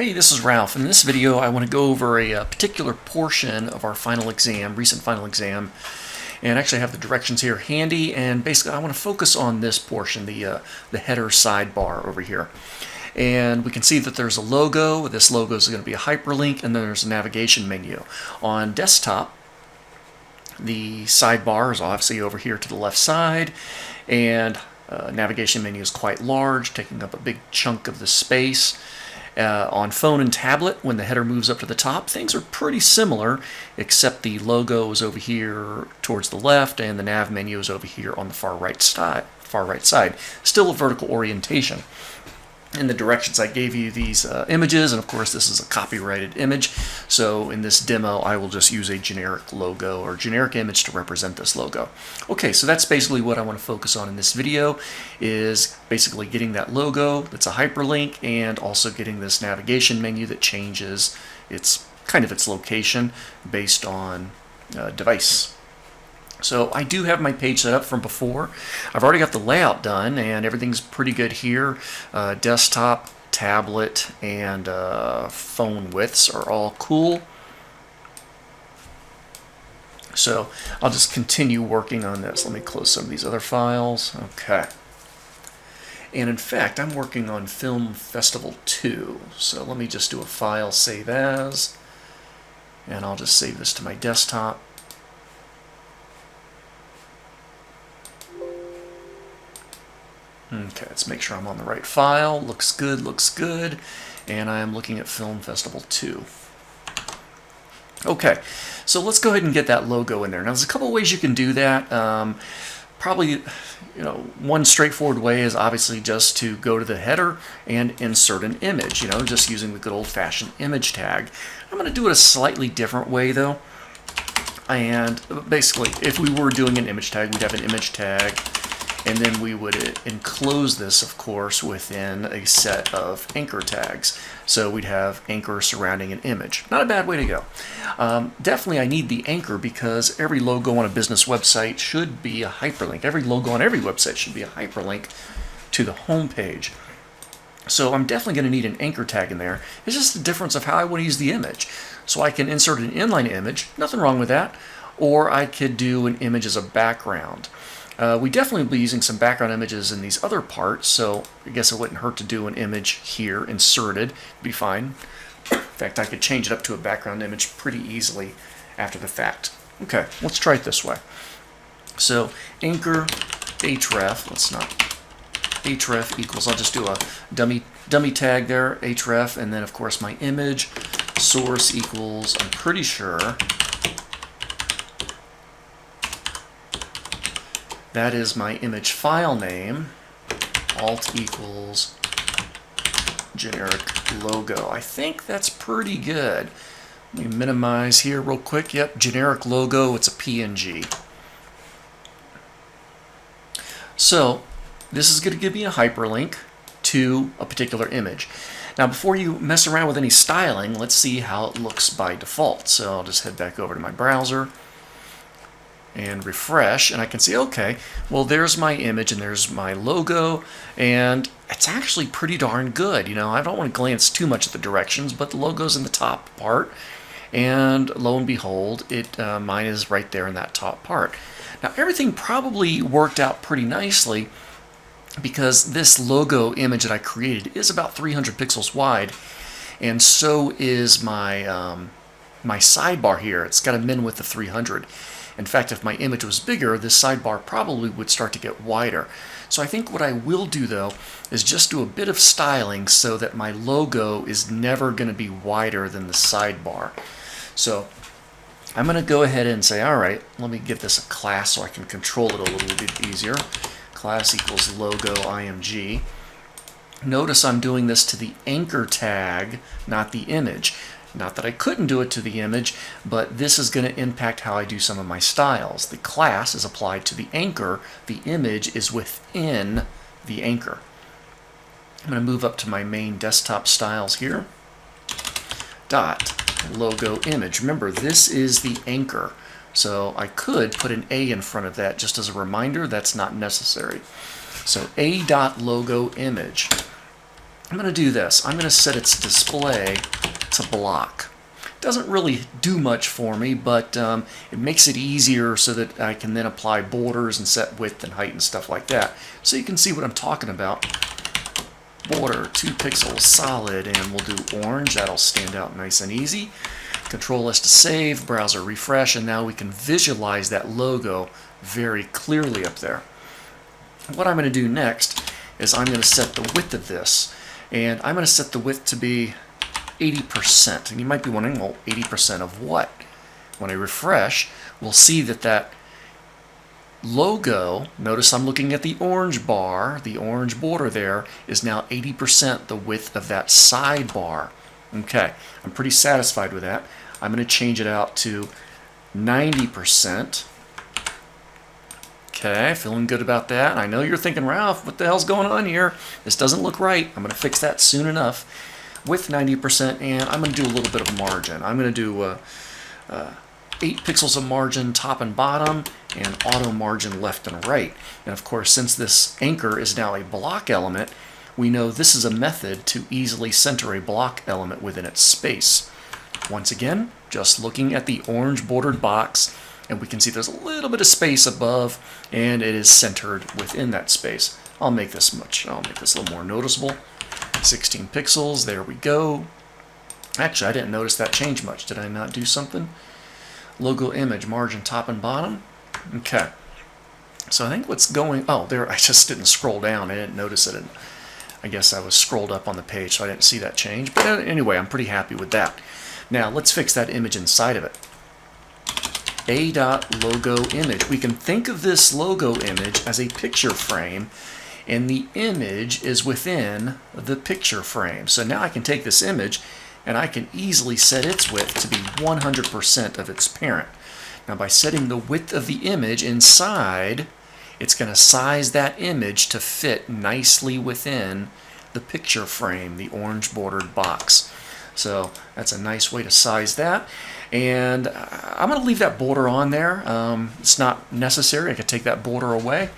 Hey, this is Ralph. In this video, I want to go over a particular portion of our final exam, recent final exam, and actually have the directions here handy. And basically, I want to focus on this portion, the header sidebar over here. And we can see that there's a logo. This logo is going to be a hyperlink, and then there's a navigation menu. On desktop, the sidebar is obviously over here to the left side, and navigation menu is quite large, taking up a big chunk of the space. On phone and tablet, when the header moves up to the top, things are pretty similar, except the logo is over here towards the left, and the nav menu is over here on the far right side. Still a vertical orientation. In the directions, I gave you these images, and of course this is a copyrighted image, so in this demo I will just use a generic logo or generic image to represent this logo. Okay, so that's basically what I want to focus on in this video, is basically getting that logo that's a hyperlink, and also getting this navigation menu that changes its location based on device. So I do have my page set up from before. I've already got the layout done, and everything's pretty good here. Desktop, tablet, and phone widths are all cool. So I'll just continue working on this. Let me close some of these other files. Okay. And in fact, I'm working on Film Festival 2. So let me just do a file save as, and I'll just save this to my desktop. Okay, let's make sure I'm on the right file. Looks good. And I am looking at Film Festival 2. Okay, so let's go ahead and get that logo in there. Now, there's a couple ways you can do that. Probably, one straightforward way is obviously just to go to the header and insert an image, just using the good old-fashioned image tag. I'm going to do it a slightly different way, though. And basically, if we were doing an image tag, we'd have an image tag, and then we would enclose this, of course, within a set of anchor tags. So we'd have anchor surrounding an image. Not a bad way to go. Definitely I need the anchor because every logo on a business website should be a hyperlink. Every logo on every website should be a hyperlink to the home page. So I'm definitely going to need an anchor tag in there. It's just the difference of how I want to use the image. So I can insert an inline image, nothing wrong with that, or I could do an image as a background. We definitely will be using some background images in these other parts, so I guess it wouldn't hurt to do an image here inserted. It'd be fine. In fact, I could change it up to a background image pretty easily after the fact. Okay, let's try it this way. So anchor href, href equals, I'll just do a dummy tag there, href, and then of course my image source equals, I'm pretty sure that is my image file name, alt equals generic logo. I think that's pretty good. Let me minimize here real quick. Yep, generic logo, it's a PNG. So this is going to give me a hyperlink to a particular image. Now before you mess around with any styling, let's see how it looks by default. So I'll just head back over to my browser and refresh, and I can see, okay, well, there's my image and there's my logo, and it's actually pretty darn good. I don't want to glance too much at the directions, but the logo's in the top part, and lo and behold, mine is right there in that top part. Now, everything probably worked out pretty nicely because this logo image that I created is about 300 pixels wide, and so is my my sidebar here. It's got a min width of 300. In fact, if my image was bigger, this sidebar probably would start to get wider. So I think what I will do, though, is just do a bit of styling so that my logo is never going to be wider than the sidebar. So I'm going to go ahead and say, all right, let me give this a class so I can control it a little bit easier. Class equals logo img. Notice I'm doing this to the anchor tag, not the image. Not that I couldn't do it to the image, but this is going to impact how I do some of my styles. The class is applied to the anchor. The image is within the anchor. I'm going to move up to my main desktop styles here. Dot logo image. Remember, this is the anchor. So I could put an A in front of that just as a reminder. That's not necessary. So a.logo image. I'm going to do this. I'm going to set its display to block. Doesn't really do much for me, but it makes it easier so that I can then apply borders and set width and height and stuff like that. So you can see what I'm talking about. Border 2 pixels solid, and we'll do orange. That'll stand out nice and easy. Control S to save, browser refresh, and now we can visualize that logo very clearly up there. What I'm going to do next is I'm going to set the width of this, and I'm going to set the width to be 80%. And you might be wondering, well, 80% of what? When I refresh, we'll see that that logo, notice I'm looking at the orange bar, the orange border there, is now 80% the width of that sidebar. Okay, I'm pretty satisfied with that. I'm going to change it out to 90%. Okay, feeling good about that. I know you're thinking, Ralph, what the hell's going on here? This doesn't look right. I'm going to fix that soon enough with 90%, and I'm going to do a little bit of margin. I'm going to do 8 pixels of margin top and bottom, and auto margin left and right. And of course, since this anchor is now a block element, we know this is a method to easily center a block element within its space. Once again, just looking at the orange bordered box, and we can see there's a little bit of space above, and it is centered within that space. I'll make this a little more noticeable. 16 pixels, there we go. Actually, I didn't notice that change much. Did I not do something? Logo image, margin top and bottom. Okay. So I think what's going, oh, there, I just didn't scroll down. I didn't notice it. I guess I was scrolled up on the page, so I didn't see that change. But anyway, I'm pretty happy with that. Now, let's fix that image inside of it. A.logo image. We can think of this logo image as a picture frame, and the image is within the picture frame. So now I can take this image, and I can easily set its width to be 100% of its parent. Now, by setting the width of the image inside, it's going to size that image to fit nicely within the picture frame, the orange bordered box. So that's a nice way to size that. And I'm going to leave that border on there. It's not necessary. I could take that border away,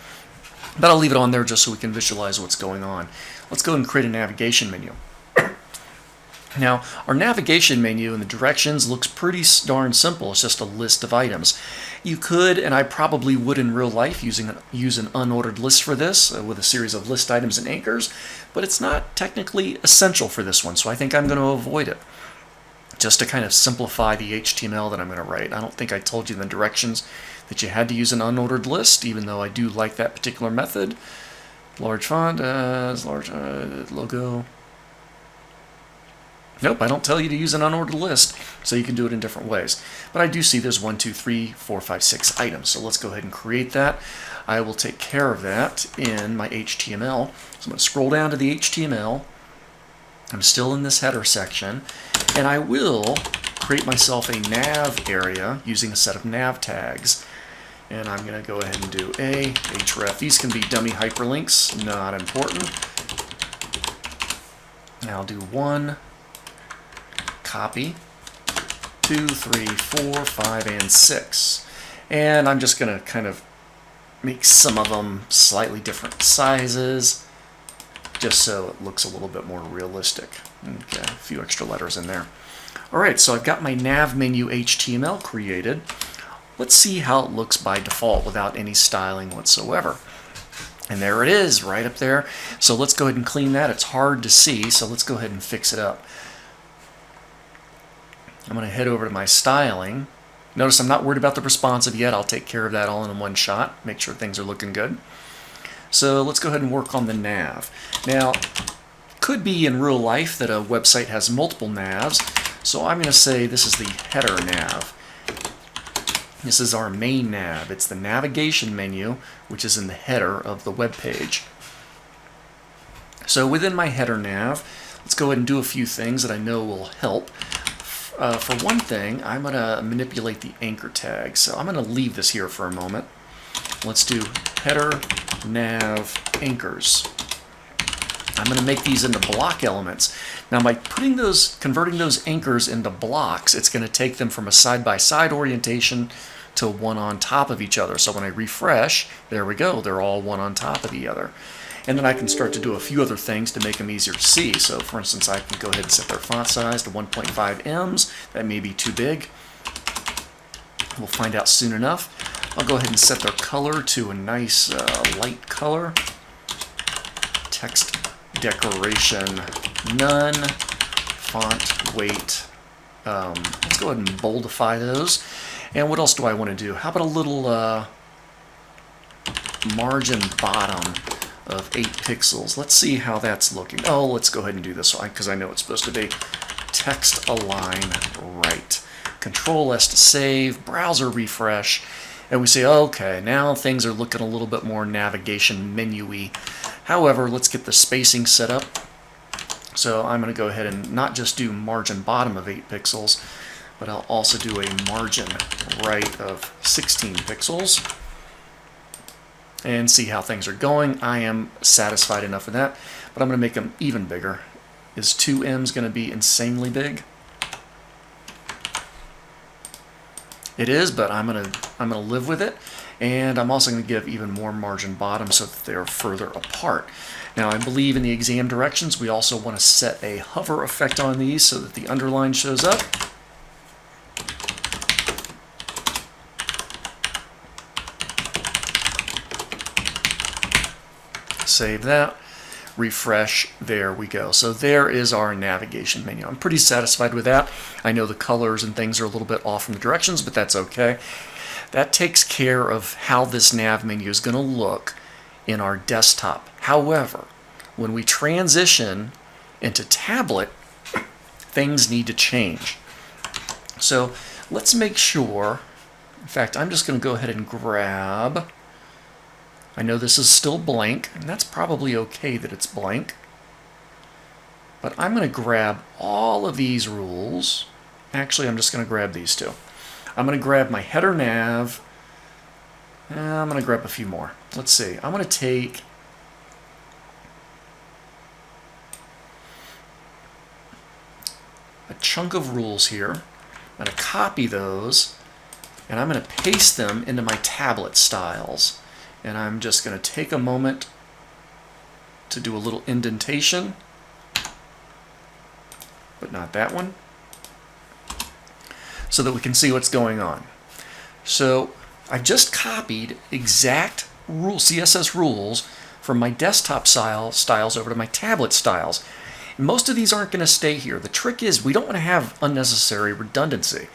but I'll leave it on there just so we can visualize what's going on. Let's go ahead and create a navigation menu. Now, our navigation menu in the directions looks pretty darn simple. It's just a list of items. You could, and I probably would in real life, use an unordered list for this with a series of list items and anchors, but it's not technically essential for this one, so I think I'm going to avoid it. Just to kind of simplify the HTML that I'm going to write. I don't think I told you in the directions that you had to use an unordered list, even though I do like that particular method. Large font, large logo. Nope, I don't tell you to use an unordered list, so you can do it in different ways. But I do see there's 1, 2, 3, 4, 5, 6 items, so let's go ahead and create that. I will take care of that in my HTML. So I'm going to scroll down to the HTML. I'm still in this header section, and I will create myself a nav area using a set of nav tags. And I'm going to go ahead and do a href. These can be dummy hyperlinks, not important. Now I'll do 1, copy, 2, 3, 4, 5, and 6. And I'm just going to kind of make some of them slightly different sizes, just so it looks a little bit more realistic. Okay, a few extra letters in there. All right, so I've got my nav menu HTML created. Let's see how it looks by default without any styling whatsoever. And there it is, right up there. So let's go ahead and clean that. It's hard to see, so let's go ahead and fix it up. I'm going to head over to my styling. Notice I'm not worried about the responsive yet. I'll take care of that all in one shot. Make sure things are looking good. So let's go ahead and work on the nav. Now, could be in real life that a website has multiple navs, so I'm going to say this is the header nav. This is our main nav. It's the navigation menu, which is in the header of the web page. So within my header nav, let's go ahead and do a few things that I know will help. For one thing, I'm going to manipulate the anchor tag. So I'm going to leave this here for a moment. Let's do header nav anchors. I'm going to make these into block elements. Now by converting those anchors into blocks, it's going to take them from a side-by-side orientation to one on top of each other. So when I refresh, there we go, they're all one on top of the other. And then I can start to do a few other things to make them easier to see. So for instance, I can go ahead and set their font size to 1.5 ems. That may be too big. We'll find out soon enough. I'll go ahead and set their color to a nice light color. Text decoration, none. Font weight. Let's go ahead and boldify those. And what else do I want to do? How about a little margin bottom of 8 pixels? Let's see how that's looking. Oh, let's go ahead and do this because I know it's supposed to be text align right. Control S to save, browser refresh, and we say, okay, now things are looking a little bit more navigation menu-y. However, let's get the spacing set up. So I'm going to go ahead and not just do margin bottom of 8 pixels, but I'll also do a margin right of 16 pixels and see how things are going. I am satisfied enough with that, but I'm going to make them even bigger. Is 2M's going to be insanely big? It is, but I'm gonna live with it, and I'm also going to give even more margin bottom so that they're further apart. Now, I believe in the exam directions we also want to set a hover effect on these so that the underline shows up. Save that. Refresh. There we go. So there is our navigation menu. I'm pretty satisfied with that. I know the colors and things are a little bit off from the directions, but that's okay. That takes care of how this nav menu is going to look in our desktop. However, when we transition into tablet, things need to change. So let's make sure, in fact, I'm just going to go ahead and grab, I know this is still blank, and that's probably okay that it's blank, but I'm going to grab all of these rules. Actually, I'm just going to grab these two. I'm going to grab my header nav, and I'm going to grab a few more. Let's see. I'm going to take a chunk of rules here. I'm going to copy those, and I'm going to paste them into my tablet styles. And I'm just going to take a moment to do a little indentation, but not that one, so that we can see what's going on. So I just copied exact CSS rules from my desktop styles over to my tablet styles. Most of these aren't going to stay here. The trick is we don't want to have unnecessary redundancy.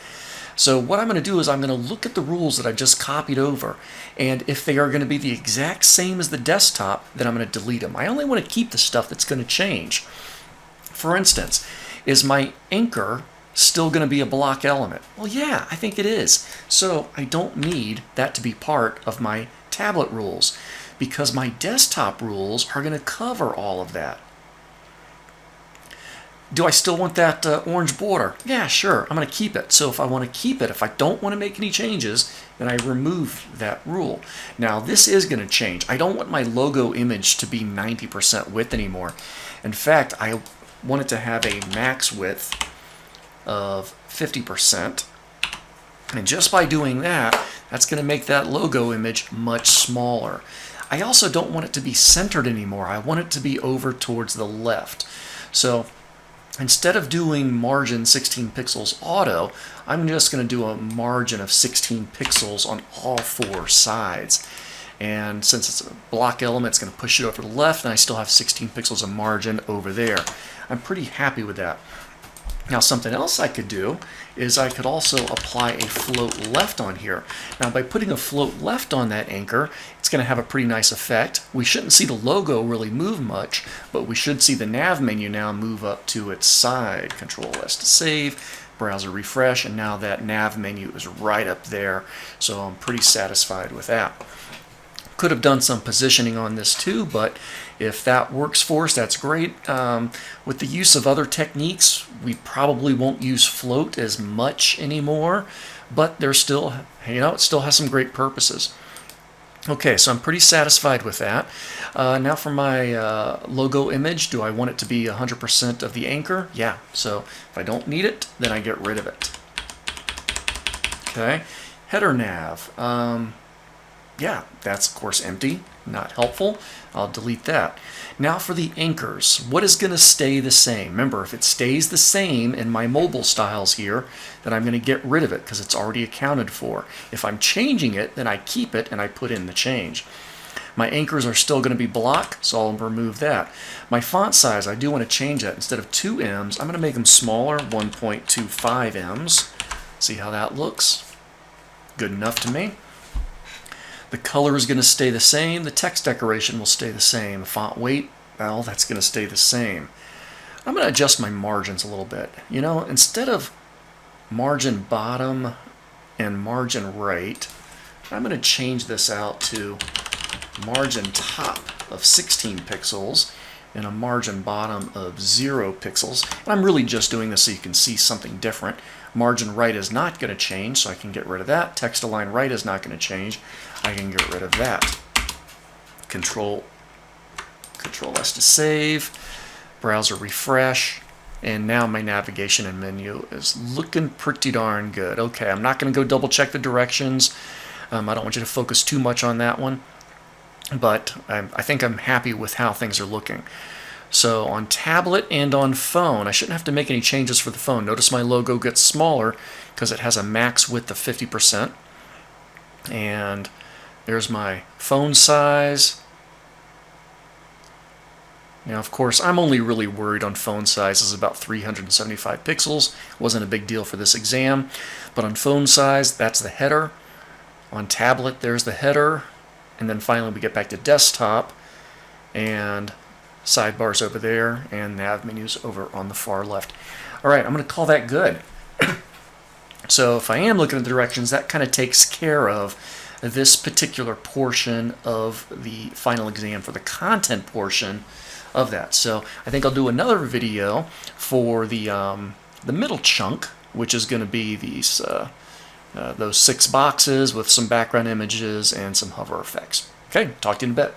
So what I'm going to do is I'm going to look at the rules that I just copied over, and if they are going to be the exact same as the desktop, then I'm going to delete them. I only want to keep the stuff that's going to change. For instance, is my anchor still going to be a block element? Well, yeah, I think it is. So I don't need that to be part of my tablet rules, because my desktop rules are going to cover all of that. Do I still want that orange border? Yeah, sure, I'm going to keep it. So if I want to keep it, if I don't want to make any changes, then I remove that rule. Now this is going to change. I don't want my logo image to be 90% width anymore. In fact, I want it to have a max width of 50%. And just by doing that, that's going to make that logo image much smaller. I also don't want it to be centered anymore. I want it to be over towards the left. So instead of doing margin 16 pixels auto, I'm just going to do a margin of 16 pixels on all 4 sides. And since it's a block element, it's going to push it over to the left, and I still have 16 pixels of margin over there. I'm pretty happy with that. Now something else I could do is I could also apply a float left on here. Now by putting a float left on that anchor, it's going to have a pretty nice effect. We shouldn't see the logo really move much, but we should see the nav menu now move up to its side. Control S to save, browser refresh, and now that nav menu is right up there. So I'm pretty satisfied with that. Could have done some positioning on this too, but if that works for us, that's great. With the use of other techniques, we probably won't use float as much anymore, but there's still, it still has some great purposes. Okay, so I'm pretty satisfied with that. Now for my logo image, do I want it to be 100% of the anchor? Yeah, so if I don't need it, then I get rid of it. Okay, header nav. yeah, that's of course empty, not helpful. I'll delete that. Now for the anchors, what is going to stay the same? Remember, if it stays the same in my mobile styles here, then I'm going to get rid of it because it's already accounted for. If I'm changing it, then I keep it and I put in the change. My anchors are still going to be block, so I'll remove that. My font size, I do want to change that. Instead of 2 M's, I'm going to make them smaller, 1.25 M's. See how that looks? Good enough to me. The color is going to stay the same. The text decoration will stay the same. Font weight, well, that's going to stay the same. I'm going to adjust my margins a little bit. You know, instead of margin bottom and margin right, I'm going to change this out to margin top of 16 pixels and a margin bottom of 0 pixels. And I'm really just doing this so you can see something different. Margin right is not going to change, so I can get rid of that. Text align right is not going to change. I can get rid of that. Control S to save. Browser refresh. And now my navigation and menu is looking pretty darn good. Okay, I'm not going to go double check the directions. I don't want you to focus too much on that one. But I think I'm happy with how things are looking. So on tablet and on phone, I shouldn't have to make any changes for the phone. Notice my logo gets smaller because it has a max width of 50%. And there's my phone size. Now, of course, I'm only really worried on phone sizes about 375 pixels. Wasn't a big deal for this exam. But on phone size, that's the header. On tablet, there's the header. And then finally we get back to desktop, and sidebars over there, and nav menus over on the far left. All right, I'm going to call that good. So if I am looking at the directions, that kind of takes care of this particular portion of the final exam for the content portion of that. So I think I'll do another video for the middle chunk, which is going to be these those 6 boxes with some background images and some hover effects. Okay, talk to you in a bit.